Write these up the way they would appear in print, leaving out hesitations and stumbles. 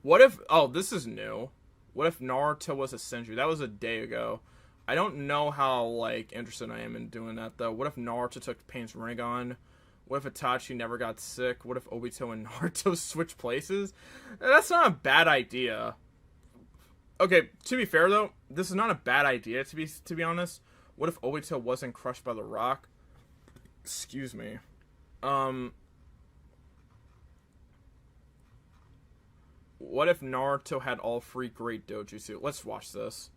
What if... Oh, this is new. What if Naruto was a Senju? That was a day ago. I don't know how, like, interested I am in doing that, though. What if Naruto took Pain's Rinnegan? What if Itachi never got sick? What if Obito and Naruto switch places? That's not a bad idea. Okay, to be fair, though, this is not a bad idea, to be honest. What if Obito wasn't crushed by the rock? Excuse me. What if Naruto had all 3 great dojutsu? Let's watch this.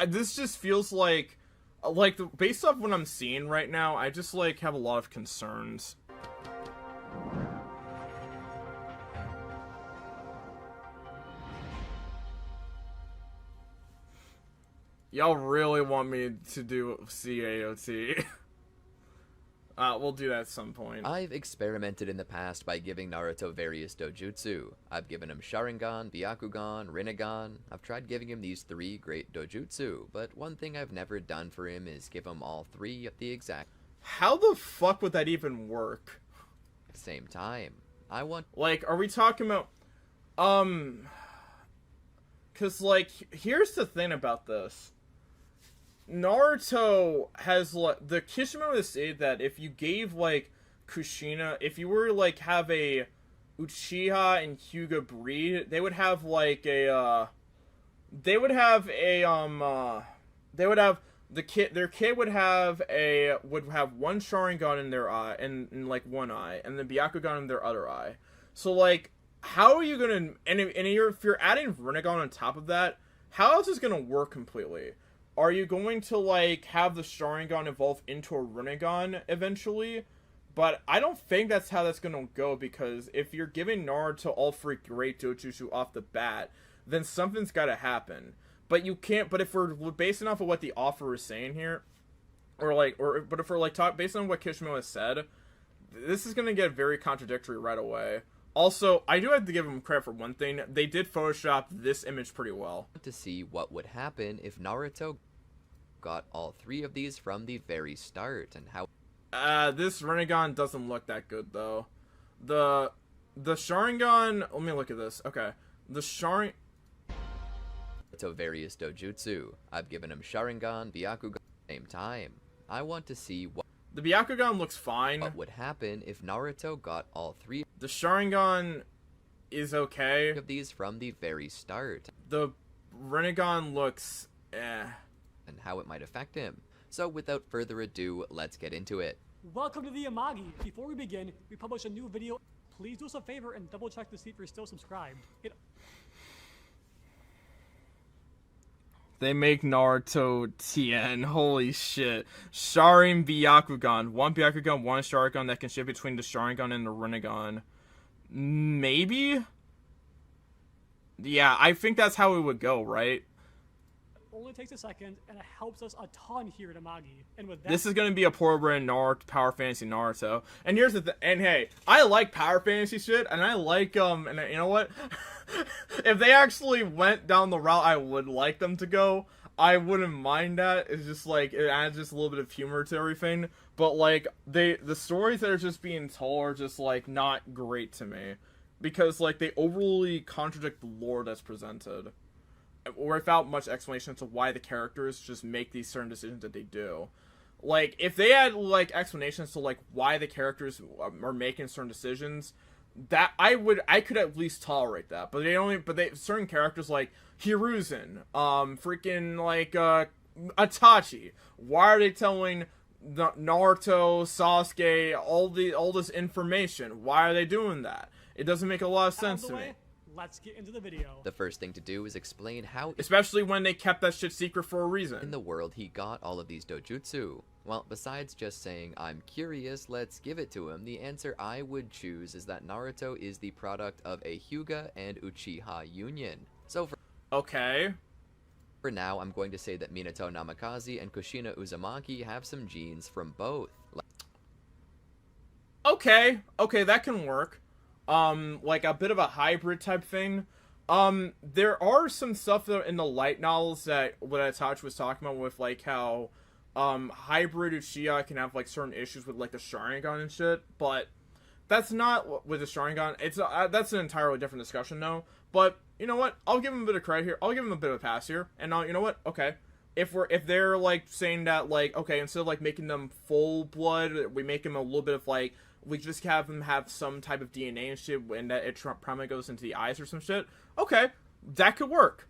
This just feels like based off what I'm seeing right now, I just like have a lot of concerns. Y'all really want me to do CAOT? We'll do that at some point. I've experimented in the past by giving Naruto various dojutsu. I've given him Sharingan, Byakugan, Rinnegan. I've tried giving him these 3 great dojutsu, but one thing I've never done for him is give him all 3 at the exact... How the fuck would that even work? Same time. I want... Like, are we talking about... Cause, like, here's the thing about this. Naruto has, like, the Kishimoto would say that if you gave, like, Kushina, if you were, like, have a Uchiha and Hyuga breed, they would have, like, their kid would have one Sharingan in their eye, in like, one eye, and then Byakugan in their other eye. So, like, how are you gonna, if you're adding Rinnegan on top of that, how else is it gonna work completely? Are you going to, like, have the Sharingan evolve into a Rinnegan eventually? But I don't think that's how that's gonna go, because if you're giving Naruto all 3 great dojutsu off the bat, then something's gotta happen. But you can't, but if we're basing off of what the offer is saying here, but if we're, like, based on what Kishimoto has said, this is gonna get very contradictory right away. Also, I do have to give them credit for one thing. They did Photoshop this image pretty well. To see what would happen if Naruto got all 3 of these from the very start, and how... This Rinnegan doesn't look that good, though. The Sharingan... Let me look at this. Okay. The Sharingan... To various dojutsu. I've given him Sharingan, Byakugan at the same time. I want to see what... The Byakugan looks fine. What would happen if Naruto got all 3... The Sharingan is okay. ...of these from the very start. The Rinnegan looks... And how it might affect him. So without further ado, let's get into it. Welcome to the Amagi. Before we begin, we publish a new video. Please do us a favor and double check to see if you're still subscribed. They make Naruto Tien. Holy shit. Sharin Byakugan. One Byakugan, one Sharingan that can shift between the Sharingan and the Rinnegan. Maybe? Yeah, I think that's how it would go, right? Only takes a second, and it helps us a ton here at Amagi. And with that, this is gonna be a poor brand Naruto, Power Fantasy Naruto. And here's the and hey, I like Power Fantasy shit, and I like and you know what? If they actually went down the route I would like them to go, I wouldn't mind that. It's just like it adds just a little bit of humor to everything. But like the stories that are just being told are just like not great to me, because like they overly contradict the lore that's presented, or without much explanation to why the characters just make these certain decisions that they do. Like, if they had, like, explanations to, like, why the characters are making certain decisions, that I could at least tolerate that. But certain characters, like, Hiruzen, freaking, like, Itachi, why are they telling Naruto, Sasuke, all this information? Why are they doing that? It doesn't make a lot of sense to me. Let's get into the video. The first thing to do is explain how... Especially when they kept that shit secret for a reason. ...in the world he got all of these dojutsu. Well, besides just saying, I'm curious, let's give it to him, the answer I would choose is that Naruto is the product of a Hyuga and Uchiha union. So for now, I'm going to say that Minato Namikaze and Kushina Uzumaki have some genes from both. Okay, that can work. Like a bit of a hybrid type thing. There are some stuff that in the light novels that what Itachi was talking about with like how hybrid Uchiha can have like certain issues with like the Sharingan and shit, but that's not with the Sharingan. It's that's an entirely different discussion, though. But you know what? I'll give him a bit of credit here. I'll give him a bit of a pass here. And you know what? Okay, if they're like saying that like okay, instead of like making them full blood, we make him a little bit of like we just have him have some type of DNA and shit, and that it probably goes into the eyes or some shit. Okay, that could work.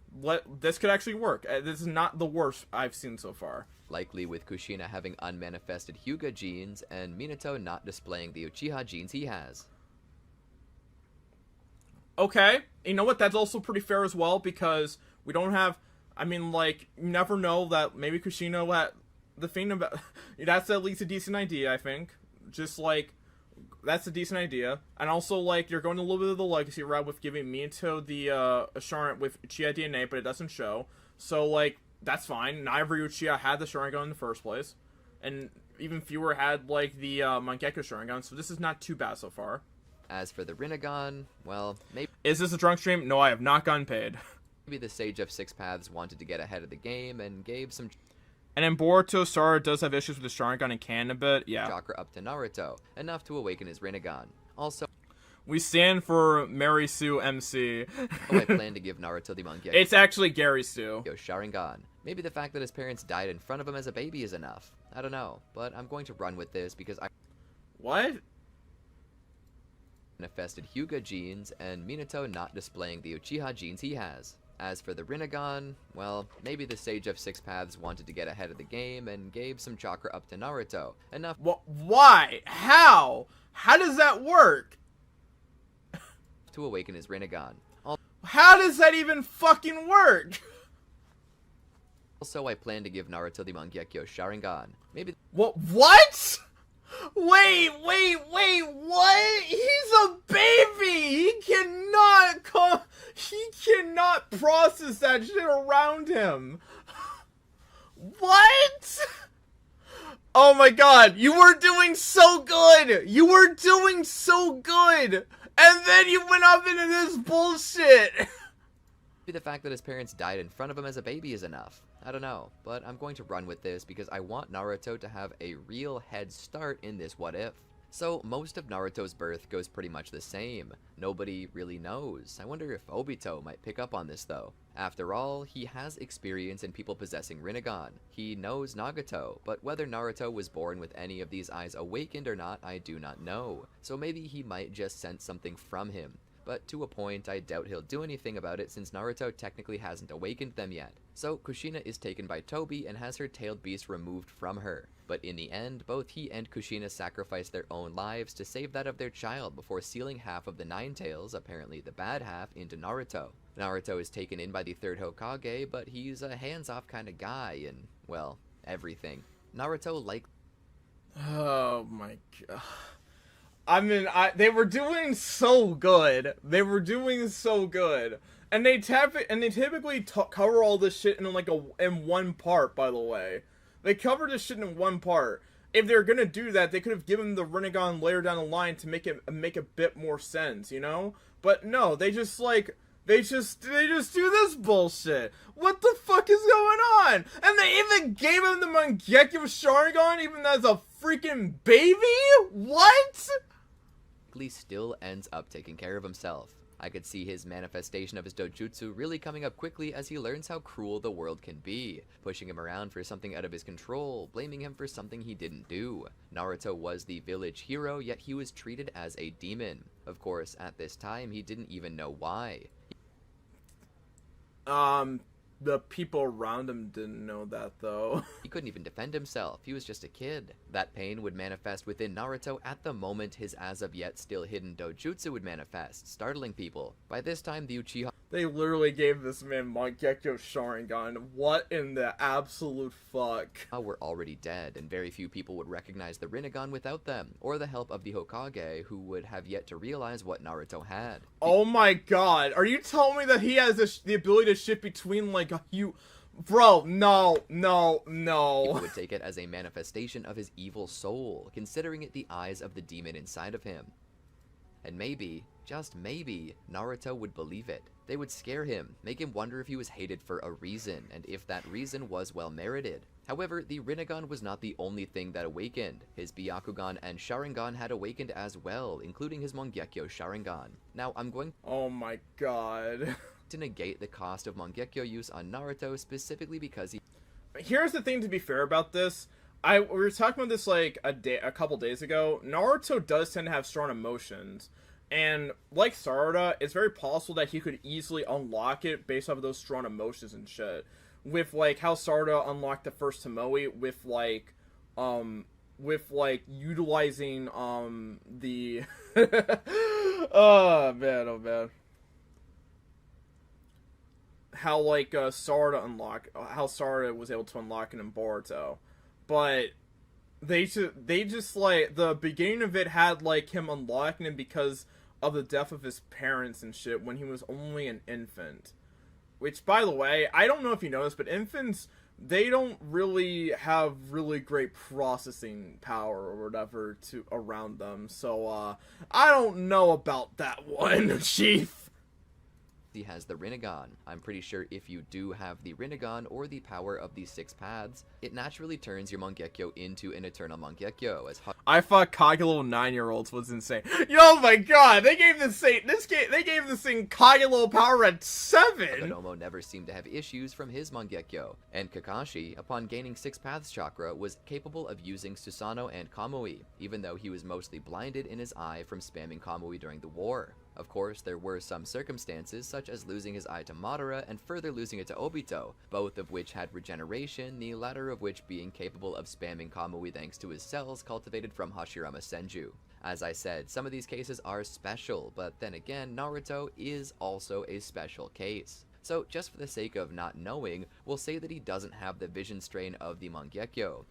This could actually work. This is not the worst I've seen so far. Likely with Kushina having unmanifested Hyuga genes and Minato not displaying the Uchiha genes he has. Okay, you know what? That's also pretty fair as well because we don't have. I mean, like you never know that maybe Kushina had the thing about. That's at least a decent idea, I think. Just like that's a decent idea, and also like you're going a little bit of the legacy route with giving Minato the Sharingan with Uchiha DNA, but it doesn't show. So like. That's fine. Not every Uchiha had the Sharingan in the first place. And even fewer had, like, the Mangekyo Sharingan, so this is not too bad so far. As for the Rinnegan, well, maybe... Is this a drunk stream? No, I have not gotten paid. Maybe the Sage of Six Paths wanted to get ahead of the game and gave some... And then Boruto Sara does have issues with the Sharingan and canon a bit, yeah. Chakra up to Naruto, enough to awaken his Rinnegan. Also... We stand for Mary Sue MC. I plan to give Naruto the Mangekyo. It's actually Gary Sue. Sharingan. Maybe the fact that his parents died in front of him as a baby is enough. I don't know, but I'm going to run with this because I... What? Manifested Hyuga genes and Minato not displaying the Uchiha genes he has. As for the Rinnegan, well, maybe the Sage of Six Paths wanted to get ahead of the game and gave some chakra up to Naruto. Enough... Why? How? How does that work? To awaken his Rinnegan. How does that even fucking work? Also, I plan to give Naruto the Mangekyo Sharingan. Maybe... What? Wait, what? He's a baby! He cannot process that shit around him. What? Oh my god, you were doing so good! You were doing so good! And then you went up into this bullshit! Maybe the fact that his parents died in front of him as a baby is enough. I don't know, but I'm going to run with this because I want Naruto to have a real head start in this what if. So most of Naruto's birth goes pretty much the same. Nobody really knows. I wonder if Obito might pick up on this though. After all, he has experience in people possessing Rinnegan. He knows Nagato, but whether Naruto was born with any of these eyes awakened or not, I do not know. So maybe he might just sense something from him. But to a point, I doubt he'll do anything about it since Naruto technically hasn't awakened them yet. So Kushina is taken by Tobi and has her tailed beast removed from her. But in the end, both he and Kushina sacrifice their own lives to save that of their child before sealing half of the Nine Tails, apparently the bad half, into Naruto. Naruto is taken in by the third Hokage, but he's a hands-off kind of guy and, well, everything. Naruto Oh my god. I mean, they were doing so good. They were doing so good. And they typically cover all this shit in like in one part, by the way. They covered this shit in one part. If they're gonna do that, they could have given the Rinnegan later down the line to make a bit more sense, you know? But no, they just do this bullshit. What the fuck is going on? And they even gave him the Mangekyo Sharingan even as a freaking baby? What? still ends up taking care of himself. I could see his manifestation of his dojutsu really coming up quickly as he learns how cruel the world can be, pushing him around for something out of his control, blaming him for something he didn't do. Naruto was the village hero, yet he was treated as a demon. Of course, at this time, he didn't even know why. The people around him didn't know that, though. He couldn't even defend himself. He was just a kid. That pain would manifest within Naruto at the moment his as-of-yet still hidden dojutsu would manifest, startling people. By this time, the Uchiha... They literally gave this man Mangekyo Sharingan. What in the absolute fuck? Were already dead, and very few people would recognize the Rinnegan without them, or the help of the Hokage, who would have yet to realize what Naruto had. Oh my god, are you telling me that he has the ability to shift between, like, Bro, no. People would take it as a manifestation of his evil soul, considering it the eyes of the demon inside of him. And maybe, just maybe, Naruto would believe it. They would scare him, make him wonder if he was hated for a reason, and if that reason was well merited. However, the Rinnegan was not the only thing that awakened. His Byakugan and Sharingan had awakened as well, including his Mangekyo Sharingan. Now, I'm going Oh my god. to negate the cost of Mangekyo use on Naruto specifically because he Here's the thing, to be fair about this. We were talking about this like a couple days ago. Naruto does tend to have strong emotions. And like Sarada, it's very possible that he could easily unlock it based off of those strong emotions and shit. With like how Sarada unlocked the first Tomoe with utilizing the oh man. How like how Sarada was able to unlock it in Boruto. But they just like the beginning of it had like him unlocking it because of the death of his parents and shit when he was only an infant. Which, by the way, I don't know if you know this, but infants, they don't really have really great processing power or whatever around them. So, I don't know about that one, Chief. he has the Rinnegan. I'm pretty sure if you do have the Rinnegan or the power of the 6 paths, it naturally turns your Mangekyo into an eternal Mangekyo. I thought Kage little 9-year-olds was insane. Oh my god, they gave this thing Kage little power at 7. Kodomo never seemed to have issues from his Mangekyo, and Kakashi, upon gaining 6 paths chakra, was capable of using Susanoo and Kamui, even though he was mostly blinded in his eye from spamming Kamui during the war. Of course, there were some circumstances, such as losing his eye to Madara and further losing it to Obito, both of which had regeneration, the latter of which being capable of spamming Kamui thanks to his cells cultivated from Hashirama Senju. As I said, some of these cases are special, but then again, Naruto is also a special case. So, just for the sake of not knowing, we'll say that he doesn't have the vision strain of the Mangekyo.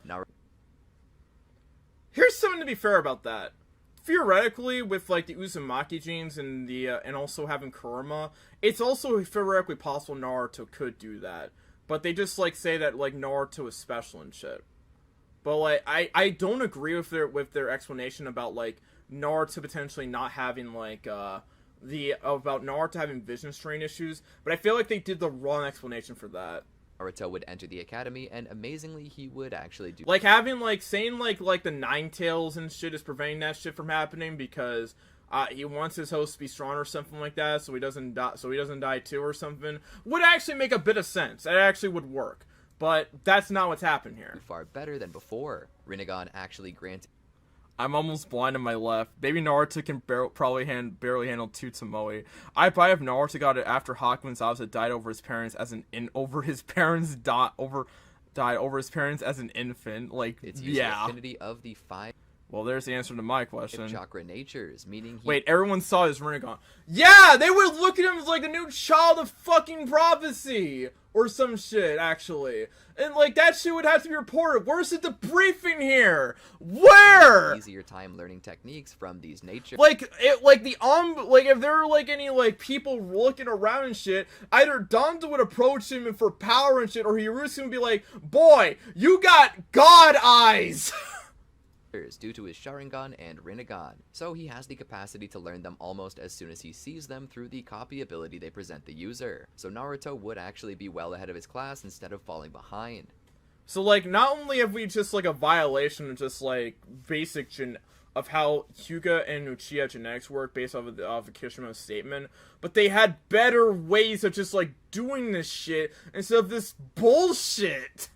Here's something to be fair about that. Theoretically, with like the Uzumaki genes and the and also having Kurama, it's also theoretically possible Naruto could do that. But they just like say that like Naruto is special and shit. But like I don't agree with their explanation about like Naruto potentially not having like about Naruto having vision strain issues. But I feel like they did the wrong explanation for that. Naruto would enter the academy, and amazingly, he would actually do. Like having like saying like the Nine Tails and shit is preventing that shit from happening because he wants his host to be strong or something like that, so he doesn't die too or something. Would actually make a bit of sense. It actually would work, but that's not what's happened here. Far better than before. Rinnegan actually granted. I'm almost blind on my left. Baby Naruto can barely handle 2 Tomoe. I probably have Naruto got it after Hakuin Zabuza died over his parents as an infant. Like, It's yeah. affinity of the 5 Well, there's the answer to my question. chakra natures, meaning Wait, everyone saw his Rinnegan. Yeah, they would look at him as like the new child of fucking prophecy or some shit, actually. And like that shit would have to be reported. Where's the debriefing here? Where? Easier time learning techniques from these natures. Like if there were like any like people looking around and shit, either Donda would approach him for power and shit, or Hirusu would be like, "Boy, you got God eyes." Due to his Sharingan and Rinnegan, so he has the capacity to learn them almost as soon as he sees them through the copy ability they present the user. So Naruto would actually be well ahead of his class instead of falling behind. So like not only have we just like a violation of just like basic of how Hyuga and Uchiha genetics work based off of Kishima's statement, but they had better ways of just like doing this shit instead of this bullshit.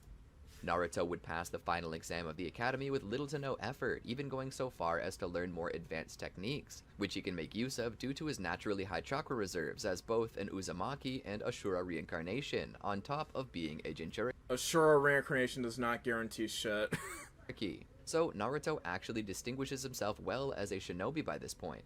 Naruto would pass the final exam of the academy with little to no effort, even going so far as to learn more advanced techniques, which he can make use of due to his naturally high chakra reserves as both an Uzumaki and Ashura reincarnation, on top of being a Jinchuriki. Ashura reincarnation does not guarantee shit. So Naruto actually distinguishes himself well as a shinobi by this point.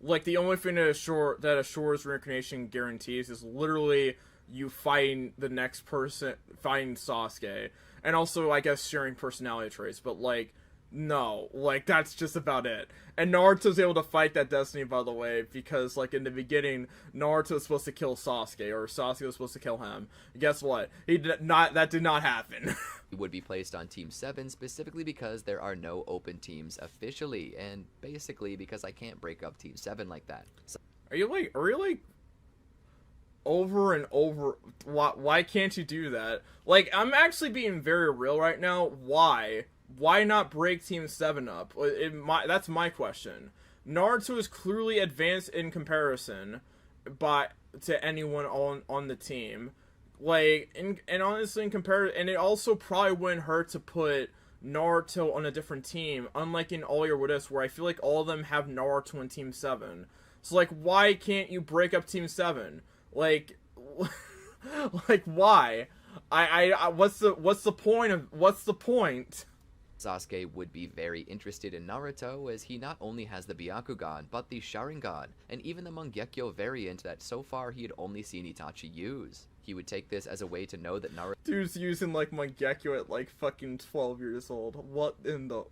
Like the only thing that Ashura's reincarnation guarantees is literally you fighting the next person, fighting Sasuke. And also, I guess, sharing personality traits, but, like, no. Like, that's just about it. And Naruto's able to fight that destiny, by the way, because, like, in the beginning, Naruto was supposed to kill Sasuke, or Sasuke was supposed to kill him. Guess what? That did not happen. He would be placed on Team 7 specifically because there are no open teams officially, and basically because I can't break up Team 7 like that. So Are you like... over and over. Why can't you do that? Like, I'm actually being very real right now. Why not break Team 7 up? That's my question. Naruto is clearly advanced in comparison to anyone on the team. Like, and honestly, in comparison, and it also probably wouldn't hurt to put Naruto on a different team, unlike in All Your What-Ifs, where I feel like all of them have Naruto in Team 7. So, like, why can't you break up Team 7? Like, like, why? What's the point? Sasuke would be very interested in Naruto, as he not only has the Byakugan, but the Sharingan, and even the Mangekyo variant that so far he had only seen Itachi use. He would take this as a way to know that Naruto— Dude's using, like, Mangekyo at, like, fucking 12 years old. What in the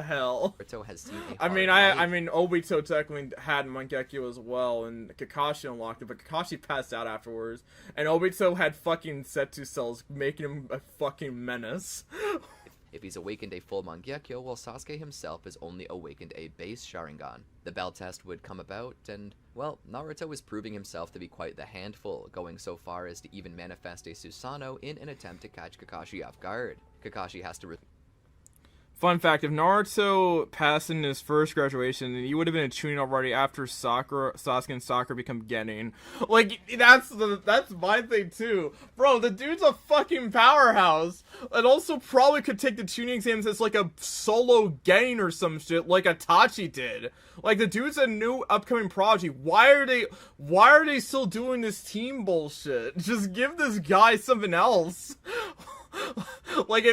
hell? Naruto has seen a I hard mean, life. Obito technically had Mangekyo as well, and Kakashi unlocked it, but Kakashi passed out afterwards. And Obito had fucking Setsu cells, making him a fucking menace. If he's awakened a full Mangekyo, while Sasuke himself has only awakened a base Sharingan. The bell test would come about, and, well, Naruto was proving himself to be quite the handful, going so far as to even manifest a Susanoo in an attempt to catch Kakashi off guard. Kakashi has to— Fun fact, if Naruto passed in his first graduation, then he would have been a Chunin already after Sasuke and Sakura become Genin. Like, that's my thing too. Bro, the dude's a fucking powerhouse. And also probably could take the Chunin exams as like a solo Genin or some shit, like Itachi did. Like, the dude's a new upcoming prodigy. Why are they still doing this team bullshit? Just give this guy something else. Like,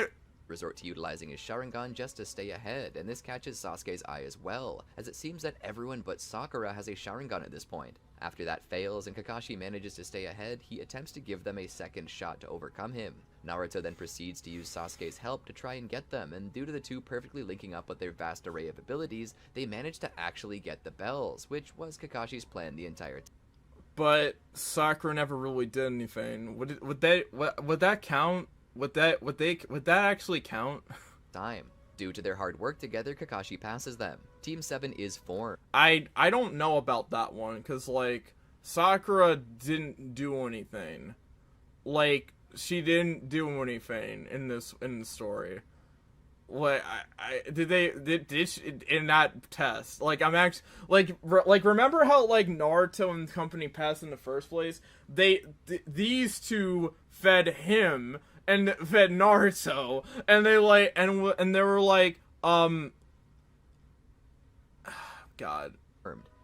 resort to utilizing his Sharingan just to stay ahead, and this catches Sasuke's eye as well, as it seems that everyone but Sakura has a Sharingan at this point. After that fails and Kakashi manages to stay ahead, he attempts to give them a second shot to overcome him. Naruto then proceeds to use Sasuke's help to try and get them, and due to the two perfectly linking up with their vast array of abilities, they manage to actually get the bells, which was Kakashi's plan the entire time. But Sakura never really did anything. Would that count? Would that actually count? Due to their hard work together, Kakashi passes them. Team 7 is formed. I don't know about that one, because, like, Sakura didn't do anything. Like, she didn't do anything in the story. Like, did she, in that test? Like, I'm actually, like, remember how, like, Naruto and company passed in the first place? These two fed him and fed Naruto, and they like, and they were like, God.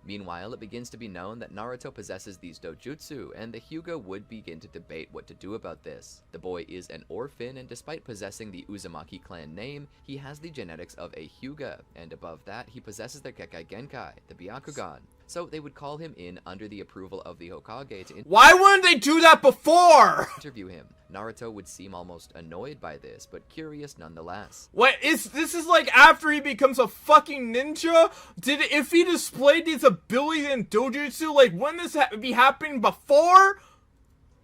Meanwhile, it begins to be known that Naruto possesses these dojutsu, and the Hyuga would begin to debate what to do about this. The boy is an orphan, and despite possessing the Uzumaki clan name, he has the genetics of a Hyuga, and above that, he possesses the Kekkei Genkai, the Byakugan. So they would call him in under the approval of the Hokage to Why wouldn't they do that before? interview him. Naruto would seem almost annoyed by this, but curious nonetheless. What this is like after he becomes a fucking ninja? If he displayed these abilities in dojutsu, like, wouldn't this be happening before?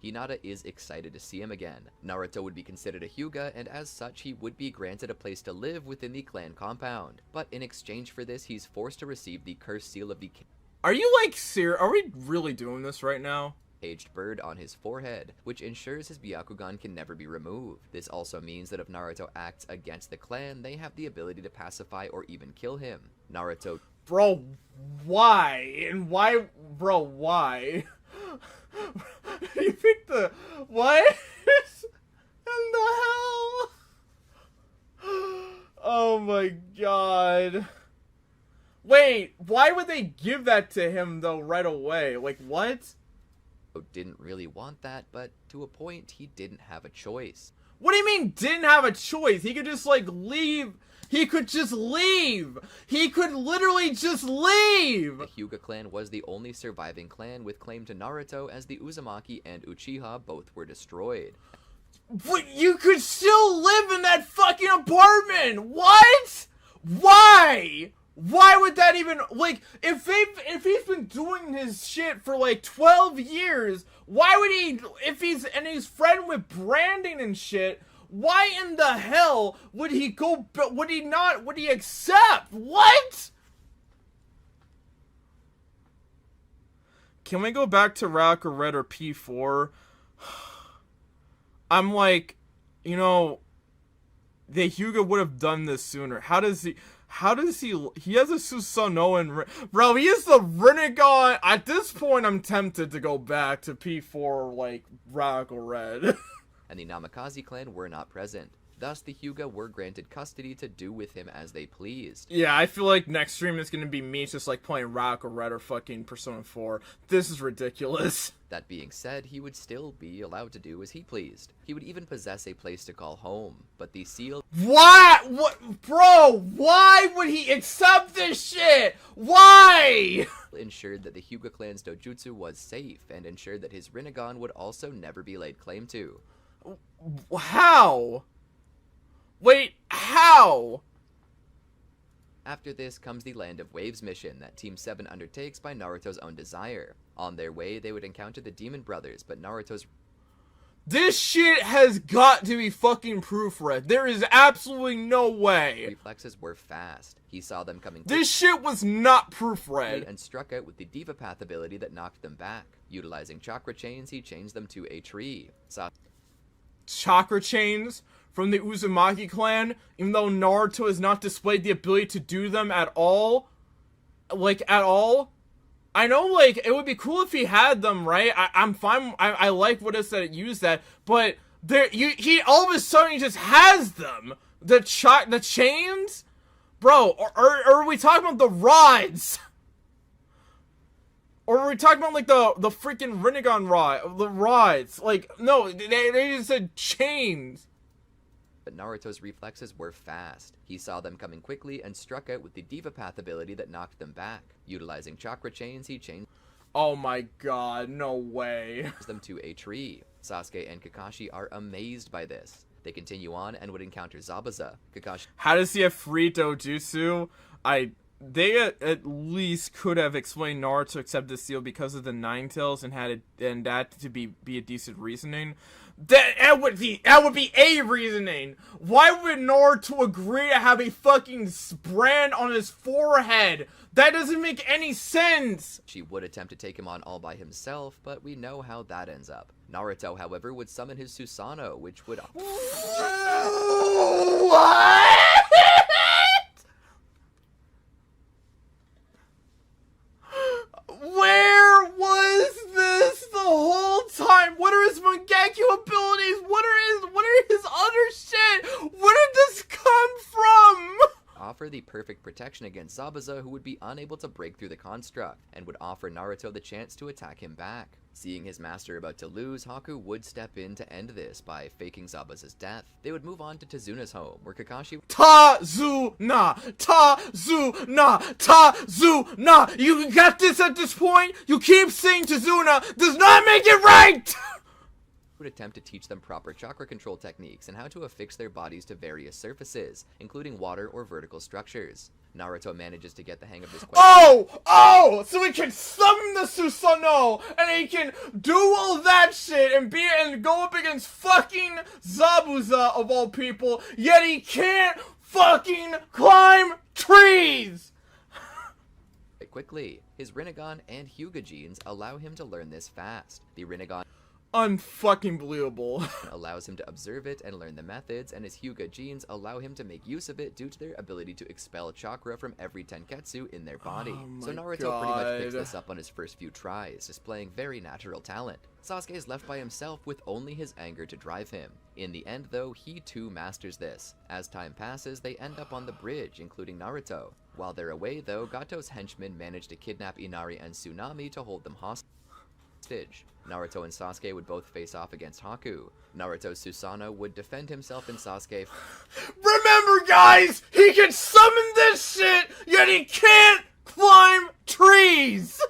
Hinata is excited to see him again. Naruto would be considered a Hyuga, and as such, he would be granted a place to live within the clan compound. But in exchange for this, he's forced to receive the cursed seal of the Are you, like, serious? Are we really doing this right now? caged bird on his forehead, which ensures his Byakugan can never be removed. This also means that if Naruto acts against the clan, they have the ability to pacify or even kill him. Naruto— Bro, why? And why? Bro, why? You picked the... What? In the hell? Oh my god. Wait, why would they give that to him, though, right away? Like, what? didn't really want that, but to a point, he didn't have a choice. What do you mean, didn't have a choice? He could just, like, leave. He could just leave. He could literally just leave. The Hyuga clan was the only surviving clan with claim to Naruto, as the Uzumaki and Uchiha both were destroyed. But you could still live in that fucking apartment. What? Why? Why would that even, like, if he's been doing his shit for like 12 years, why would he, if he's friend with branding and shit, why in the hell would he go, would he accept? What? can we go back to Rock or Red or P4? I'm like, you know, the Hyuga would have done this sooner. How does he has a Susanoo and bro, he is the Rinnegan. At this point, I'm tempted to go back to P4 like Rock or Red. And the Namikaze clan were not present. Thus, the Hyuga were granted custody to do with him as they pleased. Yeah, I feel like next stream is going to be me just like playing Rock or Red or fucking Persona 4. This is ridiculous. That being said, he would still be allowed to do as he pleased. He would even possess a place to call home, but the seal... What? What? Bro, why would he accept this shit? Why? ...ensured that the Hyuga clan's dojutsu was safe, and ensured that his Rinnegan would also never be laid claim to. How? Wait, how? After this comes the Land of Waves mission that Team 7 undertakes by Naruto's own desire. On their way, they would encounter the Demon Brothers, but Naruto's... This shit has got to be fucking proofread. There is absolutely no way. reflexes were fast. He saw them coming... This shit was not proofread. ...and struck out with the Diva Path ability that knocked them back. Utilizing chakra chains, he changed them to a tree. Chakra chains from the Uzumaki clan, even though Naruto has not displayed the ability to do them at all. Like, at all. I know, like, it would be cool if he had them, right? I'm fine. I like what it said it used that, but he all of a sudden he just has them. The chains? Bro, or are we talking about the rods? Or are we talking about, like, the freaking Rinnegan rod, the rods? Like, no, they just said chains. But Naruto's reflexes were fast. He saw them coming quickly and struck out with the Diva Path ability that knocked them back. Utilizing chakra chains, he changed... Oh my god, no way. ...them to a tree. Sasuke and Kakashi are amazed by this. They continue on and would encounter Zabuza. Kakashi... How does he have free dojutsu? They at least could have explained Naruto accept the seal because of the Nine Tails and that to be a decent reasoning. That would be a reasoning. Why would Naruto agree to have a fucking brand on his forehead? That doesn't make any sense. She would attempt to take him on all by himself, but we know how that ends up. Naruto, however, would summon his Susanoo, which would... What? Where was this the whole time? What are his Mangekyo abilities? What are his other shit? Where did this come from? Offer the perfect protection against Zabuza, who would be unable to break through the construct, and would offer Naruto the chance to attack him back. Seeing his master about to lose, Haku would step in to end this by faking Zabuza's death. They would move on to Tezuna's home, where Kakashi... Tazuna! You got this at this point? You keep saying Tazuna does not make it right! would attempt to teach them proper chakra control techniques and how to affix their bodies to various surfaces, including water or vertical structures. Naruto manages to get the hang of this question. Oh! So he can summon the Susanoo, and he can do all that shit and go up against fucking Zabuza of all people, yet he can't fucking climb trees! Quickly, his Rinnegan and Hyuga genes allow him to learn this fast. The Rinnegan unfucking believable. allows him to observe it and learn the methods, and his Hyuga genes allow him to make use of it due to their ability to expel chakra from every tenketsu in their body. So Naruto pretty much picks this up on his first few tries, displaying very natural talent. Sasuke is left by himself with only his anger to drive him. In the end though, he too masters this. As time passes, they end up on the bridge, including Naruto. While they're away though, Gato's henchmen manage to kidnap Inari and Tsunami to hold them hostage. Naruto and Sasuke would both face off against Haku. Naruto's Susanoo would defend himself and Sasuke. Remember guys, he can summon this shit, yet he can't climb trees!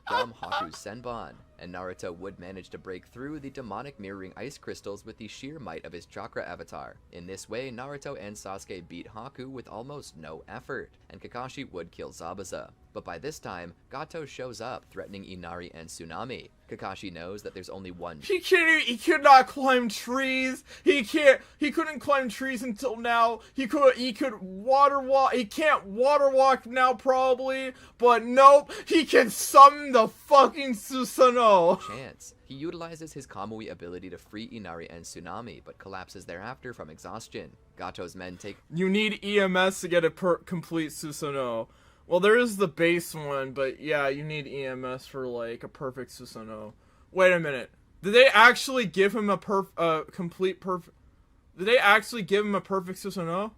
From Haku's Senbon, and Naruto would manage to break through the demonic mirroring ice crystals with the sheer might of his chakra avatar. In this way, Naruto and Sasuke beat Haku with almost no effort, and Kakashi would kill Zabuza. But by this time, Gato shows up, threatening Inari and Tsunami. Kakashi knows that there's only one. He cannot climb trees. He couldn't climb trees until now. He could water walk. He can't water walk now probably, but nope. He can summon the fucking Susanoo. Chance. He utilizes his Kamui ability to free Inari and Tsunami, but collapses thereafter from exhaustion. Gato's men take. You need EMS to get a complete Susanoo. Well, there is the base one, but yeah, you need EMS for like a perfect Susanoo. Wait a minute. Did they actually give him a complete perfect? Did they actually give him a perfect Susanoo?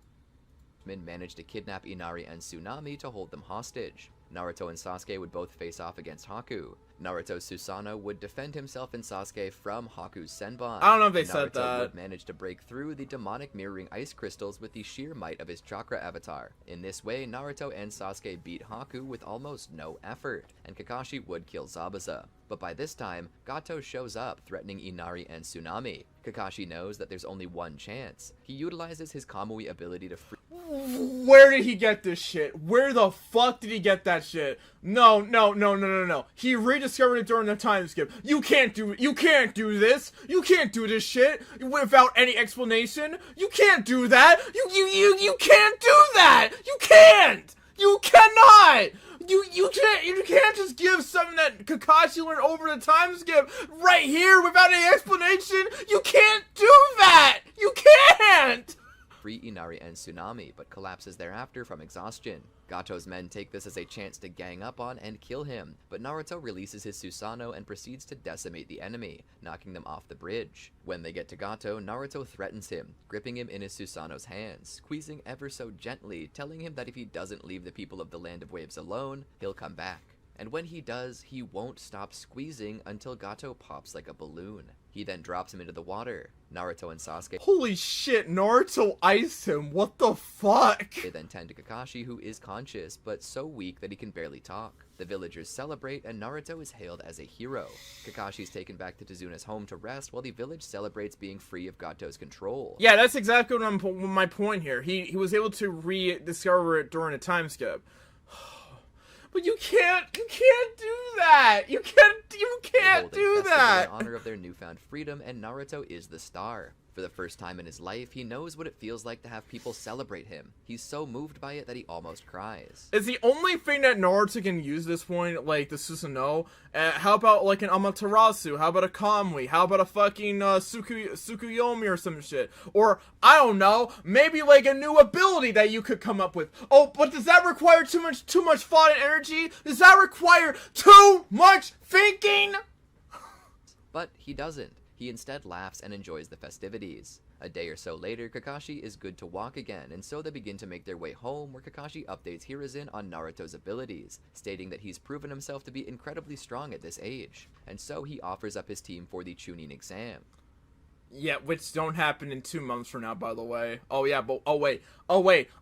Men managed to kidnap Inari and Tsunami to hold them hostage. Naruto and Sasuke would both face off against Haku. Naruto's Susanoo would defend himself and Sasuke from Haku's Senbon. I don't know if they Naruto said that. would manage to break through the demonic mirroring ice crystals with the sheer might of his chakra avatar. In this way, Naruto and Sasuke beat Haku with almost no effort, and Kakashi would kill Zabuza. But by this time, Gato shows up, threatening Inari and Tsunami. Kakashi knows that there's only one chance. He utilizes his Kamui ability to free. Where did he get this shit? Where the fuck did he get that shit? No. He rediscovered it during the time skip. You can't do this. You can't do this shit without any explanation. You can't do that. You can't do that. You can't. You cannot. You can't just give something that Kakashi learned over the time skip right here without any explanation. You can't do that. You can't. Free Inari and Tsunami, but collapses thereafter from exhaustion. Gato's men take this as a chance to gang up on and kill him, but Naruto releases his Susanoo and proceeds to decimate the enemy, knocking them off the bridge. When they get to Gato, Naruto threatens him, gripping him in his Susanoo's hands, squeezing ever so gently, telling him that if he doesn't leave the people of the Land of Waves alone, he'll come back. And when he does, he won't stop squeezing until Gato pops like a balloon. He then drops him into the water. Naruto and Sasuke. Holy shit, Naruto iced him. What the fuck? They then tend to Kakashi, who is conscious, but so weak that he can barely talk. The villagers celebrate, and Naruto is hailed as a hero. Kakashi is taken back to Tazuna's home to rest, while the village celebrates being free of Gato's control. Yeah, that's exactly what my point here. He was able to rediscover it during a time skip. But you can't do that. You can't do that. In honor of their newfound freedom, and Naruto is the star. For the first time in his life, he knows what it feels like to have people celebrate him. He's so moved by it that he almost cries. It's the only thing that Naruto can use this point, like the Susanoo. How about like an Amaterasu? How about a Kamui? How about a fucking Tsukuyomi or some shit? Or, I don't know, maybe like a new ability that you could come up with. Oh, but does that require too much thought and energy? Does that require too much thinking? But he doesn't. He instead laughs and enjoys the festivities. A day or so later, Kakashi is good to walk again, and so they begin to make their way home, where Kakashi updates Hiruzen on Naruto's abilities, stating that he's proven himself to be incredibly strong at this age, and so he offers up his team for the Chunin exam. Yeah, which don't happen in 2 months from now, by the way. Oh yeah, but oh wait,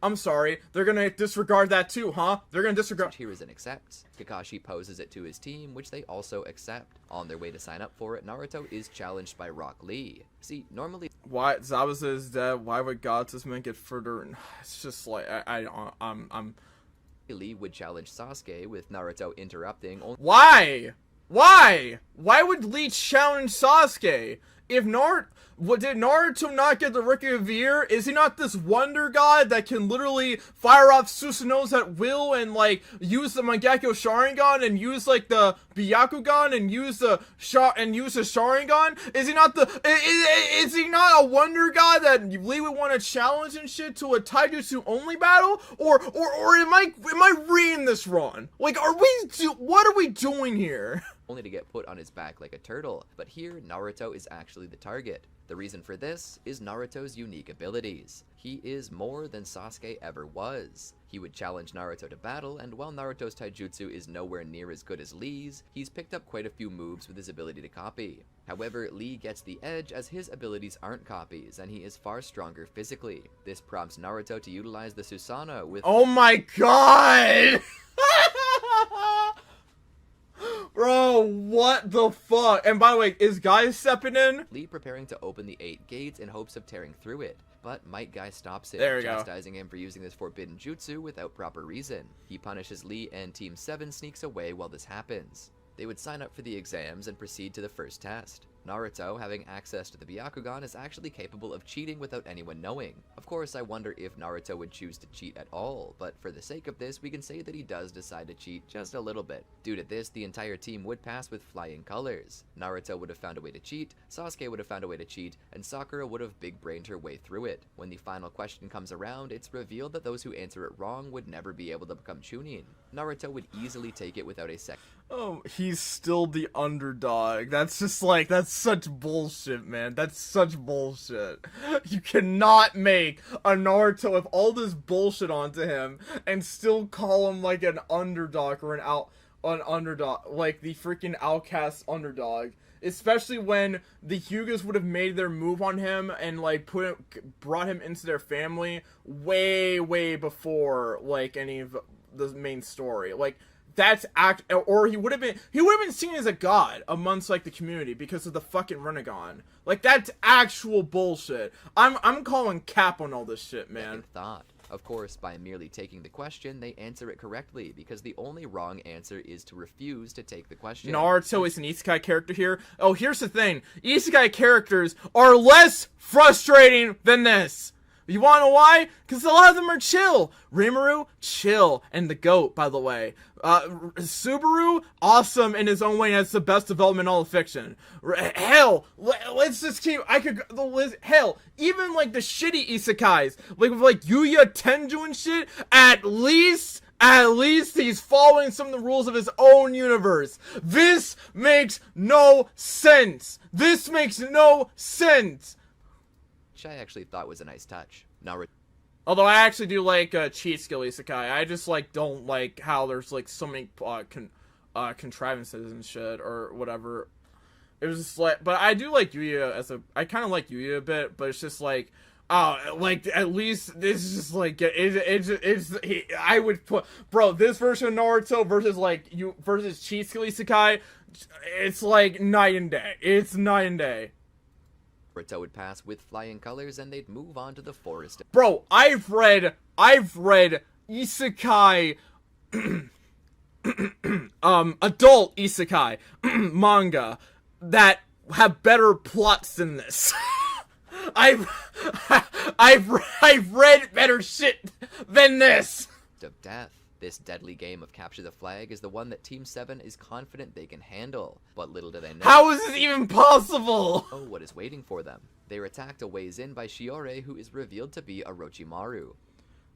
I'm sorry. They're gonna disregard that too, huh? They're gonna disregard. Which Hiruzen accepts. Kakashi poses it to his team, which they also accept. On their way to sign up for it, Naruto is challenged by Rock Lee. See, normally. Why Zabuza is dead? Why would God's make it further? It's just like I'm. Lee would challenge Sasuke, with Naruto interrupting. Why? Why would Lee challenge Sasuke? If did Naruto not get the Riki of the Ear? Is he not this wonder god that can literally fire off Susanos at will and like use the Mangekyo Sharingan and use like the Byakugan and use the Sharingan? Is he not a wonder god that Lee would want to challenge and shit to a Taijutsu only battle? Or am I reading this wrong? Like, what are we doing here? Only to get put on his back like a turtle, but here Naruto is actually the target. The reason for this is Naruto's unique abilities. He is more than Sasuke ever was. He would challenge Naruto to battle, and while Naruto's taijutsu is nowhere near as good as Lee's, he's picked up quite a few moves with his ability to copy. However, Lee gets the edge as his abilities aren't copies, and he is far stronger physically. This prompts Naruto to utilize the Susanoo with— Oh my god! Bro, Bro, what the fuck? And by the way, is Guy stepping in? Lee preparing to open the 8 gates in hopes of tearing through it. But Might Guy stops him, There we go. chastising him for using this forbidden jutsu without proper reason. He punishes Lee and Team 7 sneaks away while this happens. They would sign up for the exams and proceed to the first test. Naruto, having access to the Byakugan, is actually capable of cheating without anyone knowing. Of course, I wonder if Naruto would choose to cheat at all, but for the sake of this, we can say that he does decide to cheat just a little bit. Due to this, the entire team would pass with flying colors. Naruto would have found a way to cheat, Sasuke would have found a way to cheat, and Sakura would have big-brained her way through it. When the final question comes around, it's revealed that those who answer it wrong would never be able to become Chunin. Naruto would easily take it without a second. Oh, he's still the underdog. That's just like, that's such bullshit, man. That's such bullshit. You cannot make a Naruto with all this bullshit onto him and still call him like an underdog or an underdog, like the freaking outcast underdog. Especially when the Hyugas would have made their move on him and like brought him into their family way before like any of the main story. Like, that's or he would have been seen as a god amongst like the community because of the fucking Rinnegan. Like, that's actual bullshit. I'm calling cap on all this shit, man. Thought. Of course, by merely taking the question, they answer it correctly, because the only wrong answer is to refuse to take the question. Naruto is an isekai character here. Oh, here's the thing. Isekai characters are less frustrating than this. You wanna know why? Because a lot of them are chill. Rimuru, chill. And the GOAT, by the way. Subaru, awesome in his own way, and has the best development in all of fiction. Hell, let's just keep, hell, even like the shitty isekais, like with like Yuya Tenju and shit, at least he's following some of the rules of his own universe. This makes no sense. This makes no sense. Which I actually thought was a nice touch. Although I actually do like cheat skill isekai. I just like don't like how there's like so many contrivances and shit or whatever. It was just like, but I do like Yuya I kind of like Yuya a bit, but it's just like, like at least this is just like I would put, bro, this version of Naruto versus cheat skill isekai, it's like night and day. It's night and day. Naruto would pass with flying colors and they'd move on to the forest. Bro, I've read isekai adult isekai manga that have better plots than this. I've read better shit than this. Of death. This deadly game of capture the flag is the one that Team 7 is confident they can handle. But little do they know. How is this even possible? Oh, what is waiting for them? They are attacked a ways in by Shiore, who is revealed to be Orochimaru.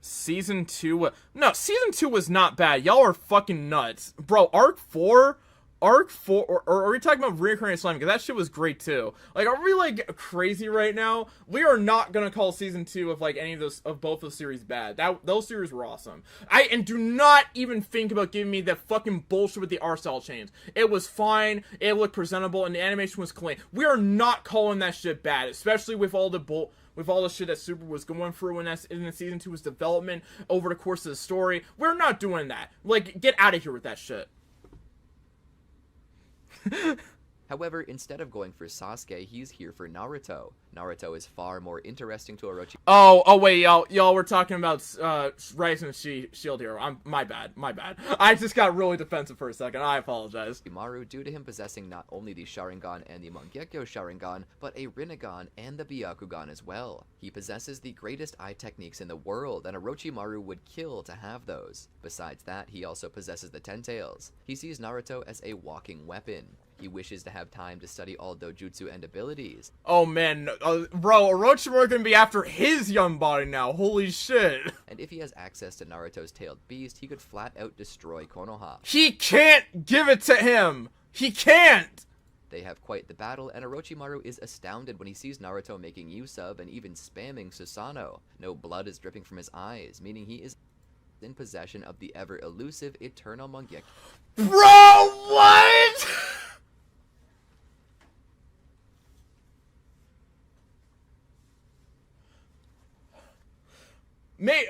Season 2... No, Season 2 was not bad. Y'all are fucking nuts. Bro, Arc 4... or are we talking about Reincarnated Slime? Because that shit was great too. Like, are we like crazy right now? We are not gonna call season 2 of like any of those, of both those series bad. Those series were awesome. And do not even think about giving me that fucking bullshit with the art style change. It was fine. It looked presentable, and the animation was clean. We are not calling that shit bad, especially with all the shit that Super was going through in the season 2's development over the course of the story. We're not doing that. Like, get out of here with that shit. However, instead of going for Sasuke, he's here for Naruto. Naruto is far more interesting to Orochimaru. Oh wait, y'all were talking about Rising Shield here. My bad. I just got really defensive for a second. I apologize. Due to him possessing not only the Sharingan and the Mangekyo Sharingan, but a Rinnegan and the Byakugan as well. He possesses the greatest eye techniques in the world, and Orochimaru would kill to have those. Besides that, he also possesses the Ten Tails. He sees Naruto as a walking weapon. He wishes to have time to study all dojutsu and abilities. Oh man, bro, Orochimaru gonna be after his young body now, holy shit. And if he has access to Naruto's tailed beast, he could flat out destroy Konoha. He can't give it to him! He can't! They have quite the battle, and Orochimaru is astounded when he sees Naruto making use of and even spamming Susanoo. No blood is dripping from his eyes, meaning he is in possession of the ever-elusive Eternal Mangekyo. Bro, what?!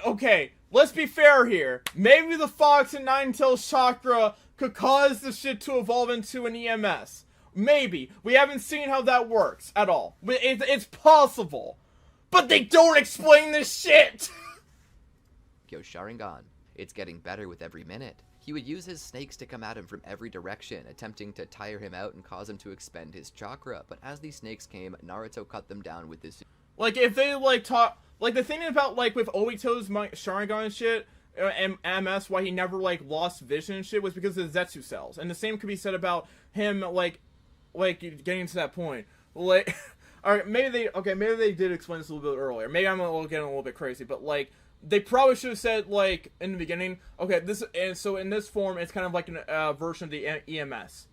Okay, let's be fair here. Maybe the Fox and Ninetales chakra could cause the shit to evolve into an EMS. Maybe. We haven't seen how that works at all. It's possible. But they don't explain this shit! Sharingan. It's getting better with every minute. He would use his snakes to come at him from every direction, attempting to tire him out and cause him to expend his chakra, but as these snakes came, Naruto cut them down with his... Like, if they, like, talk... Like, the thing about, like, with Obito's Sharingan and shit, and MS, why he never, like, lost vision and shit, was because of the Zetsu cells. And the same could be said about him, like, getting to that point. Like, alright, maybe they did explain this a little bit earlier. Maybe I'm getting a little bit crazy, but, like, they probably should have said, like, in the beginning, okay, so in this form, it's kind of like a version of the EMS.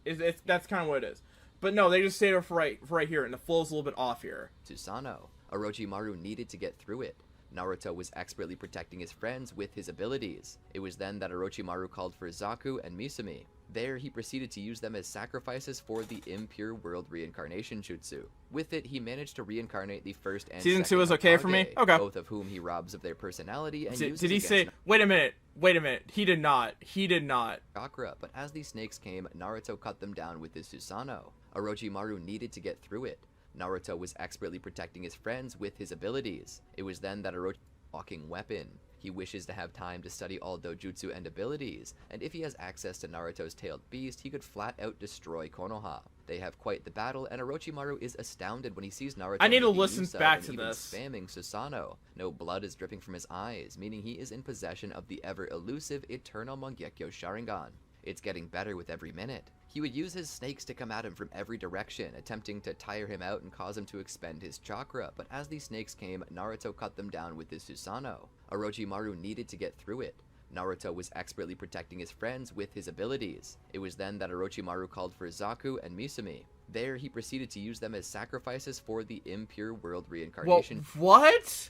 That's kind of what it is. But no, they just say it for right here, and the flow's a little bit off here. Susanoo. Orochimaru needed to get through it. Naruto was expertly protecting his friends with his abilities. It was then that Orochimaru called for Zaku and Misumi. There, he proceeded to use them as sacrifices for the impure world reincarnation jutsu. With it, he managed to reincarnate the first and Season second 2 is okay Hokage, for me? Okay. both of whom he robs of their personality and uses Did he say... against Wait a minute. He did not. chakra, but as these snakes came, Naruto cut them down with his Susanoo. Orochimaru needed to get through it. Naruto was expertly protecting his friends with his abilities. It was then that Orochimaru walking weapon. He wishes to have time to study all dojutsu and abilities, and if he has access to Naruto's tailed beast, he could flat out destroy Konoha. They have quite the battle, and Orochimaru is astounded when he sees Naruto. I need to making listen use of back and to even this. Spamming Susanoo. No blood is dripping from his eyes, meaning he is in possession of the ever-elusive Eternal Mangekyo Sharingan. It's getting better with every minute. He would use his snakes to come at him from every direction, attempting to tire him out and cause him to expend his chakra, but as these snakes came, Naruto cut them down with his Susanoo. Orochimaru needed to get through it. Naruto was expertly protecting his friends with his abilities. It was then that Orochimaru called for Zaku and Misumi. There, he proceeded to use them as sacrifices for the impure world reincarnation What?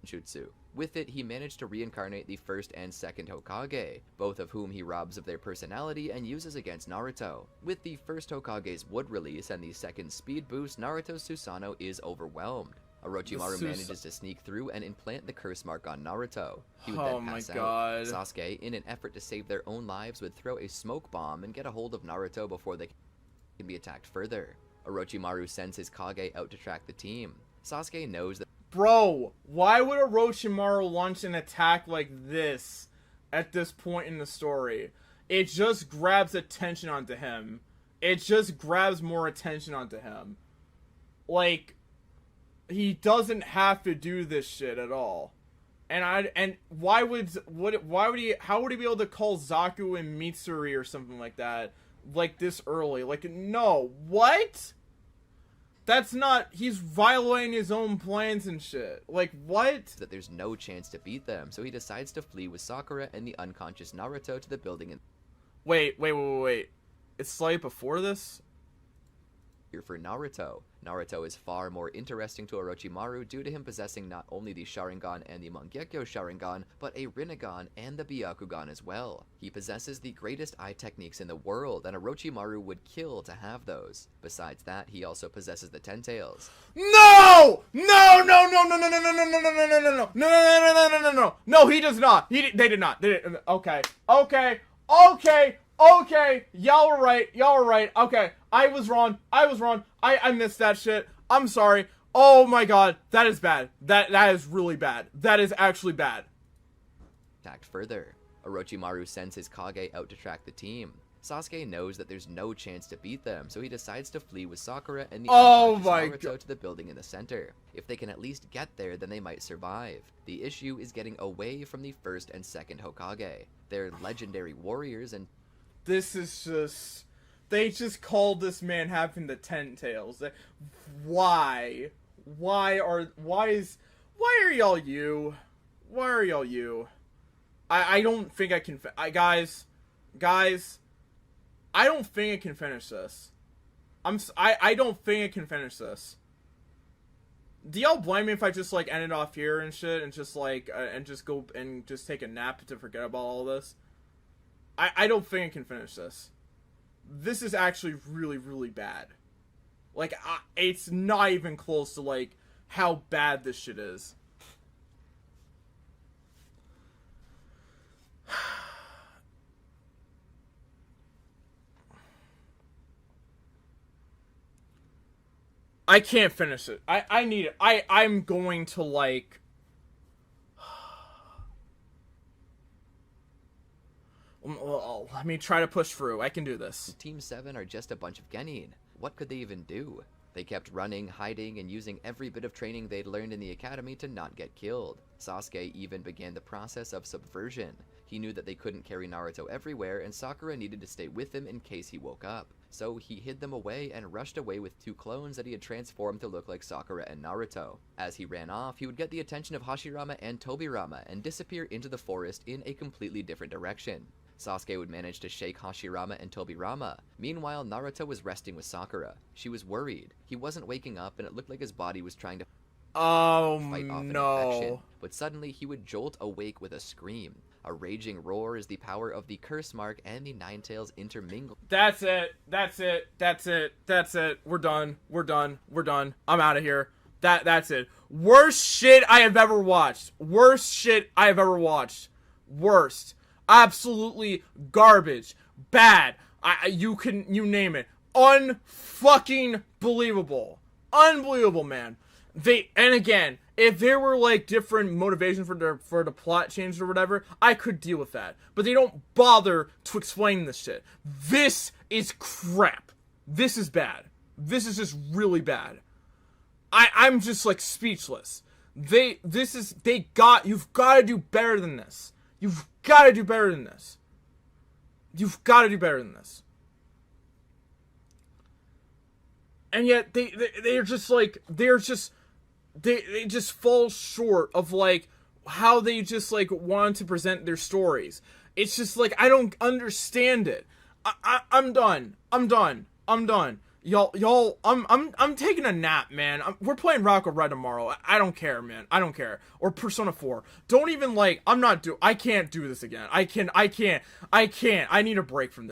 jutsu. With it, he managed to reincarnate the first and second Hokage, both of whom he robs of their personality and uses against Naruto. With the first Hokage's wood release and the second speed boost, Naruto's Susanoo is overwhelmed. Orochimaru manages to sneak through and implant the curse mark on Naruto. He would then pass out. Sasuke, in an effort to save their own lives, would throw a smoke bomb and get a hold of Naruto before they can be attacked further. Orochimaru sends his Kage out to track the team. Sasuke knows that... Bro, why would Orochimaru launch an attack like this at this point in the story? It just grabs attention onto him. It just grabs more attention onto him. Like, he doesn't have to do this shit at all. And how would he be able to call Zaku and Mitsuri or something like that, like this early? Like, no, what? That's not... He's violating his own plans and shit. Like, what? That there's no chance to beat them, so he decides to flee with Sakura and the unconscious Naruto to the building and... Wait. It's slightly before this? Here for Naruto. Naruto is far more interesting to Orochimaru due to him possessing not only the Sharingan and the Mangekyo Sharingan, but a Rinnegan and the Byakugan as well. He possesses the greatest eye techniques in the world, and Orochimaru would kill to have those. Besides that, he also possesses the Ten Tails. No, he does not. They did not. Okay, y'all were right. Okay, I was wrong. I missed that shit. I'm sorry. Oh my god, that is bad. That is really bad. That is actually bad. Attacked further. Orochimaru sends his Kage out to track the team. Sasuke knows that there's no chance to beat them, so he decides to flee with Sakura and the unconscious Naruto to the building in the center. If they can at least get there, then they might survive. The issue is getting away from the first and second Hokage. They're legendary warriors and... This is just... They just called this man having the Ten Tails. Why? Why are y'all you? Why are y'all you? I don't think I can... Guys, I don't think I can finish this. I don't think I can finish this. Do y'all blame me if I just, like, end it off here and shit, and just, like, and just go and just take a nap to forget about all this? I don't think I can finish this. This is actually really, really bad. Like, it's not even close to, like, how bad this shit is. I can't finish it. I need it. I'm going to like. Well, let me try to push through. I can do this. Team 7 are just a bunch of genin. What could they even do? They kept running, hiding, and using every bit of training they'd learned in the academy to not get killed. Sasuke even began the process of subversion. He knew that they couldn't carry Naruto everywhere, and Sakura needed to stay with him in case he woke up. So he hid them away and rushed away with 2 clones that he had transformed to look like Sakura and Naruto. As he ran off, he would get the attention of Hashirama and Tobirama and disappear into the forest in a completely different direction. Sasuke would manage to shake Hashirama and Tobirama. Meanwhile, Naruto was resting with Sakura. She was worried. He wasn't waking up, and it looked like his body was trying to fight off an infection. But suddenly, he would jolt awake with a scream. A raging roar is the power of the curse mark, and the Nine Tails intermingle. That's it. That's it. That's it. That's it. We're done. We're done. We're done. I'm out of here. That's it. Worst shit I have ever watched. Worst shit I have ever watched. Worst. Absolutely garbage. Bad. You name it. Unfucking believable. Unbelievable, man. And again, if there were like different motivations for the plot change or whatever, I could deal with that. But they don't bother to explain this shit. This is crap. This is bad. This is just really bad. I'm just like speechless. You've got to do better than this. You've got to do better than this. You've got to do better than this. And yet they just fall short of like how they just like want to present their stories. It's just like I don't understand it. I'm done. Y'all, I'm taking a nap, man. We're playing Rocket Red tomorrow. I don't care, man. I don't care. Or Persona 4. Don't even like. I can't do this again. I can't. I need a break from this.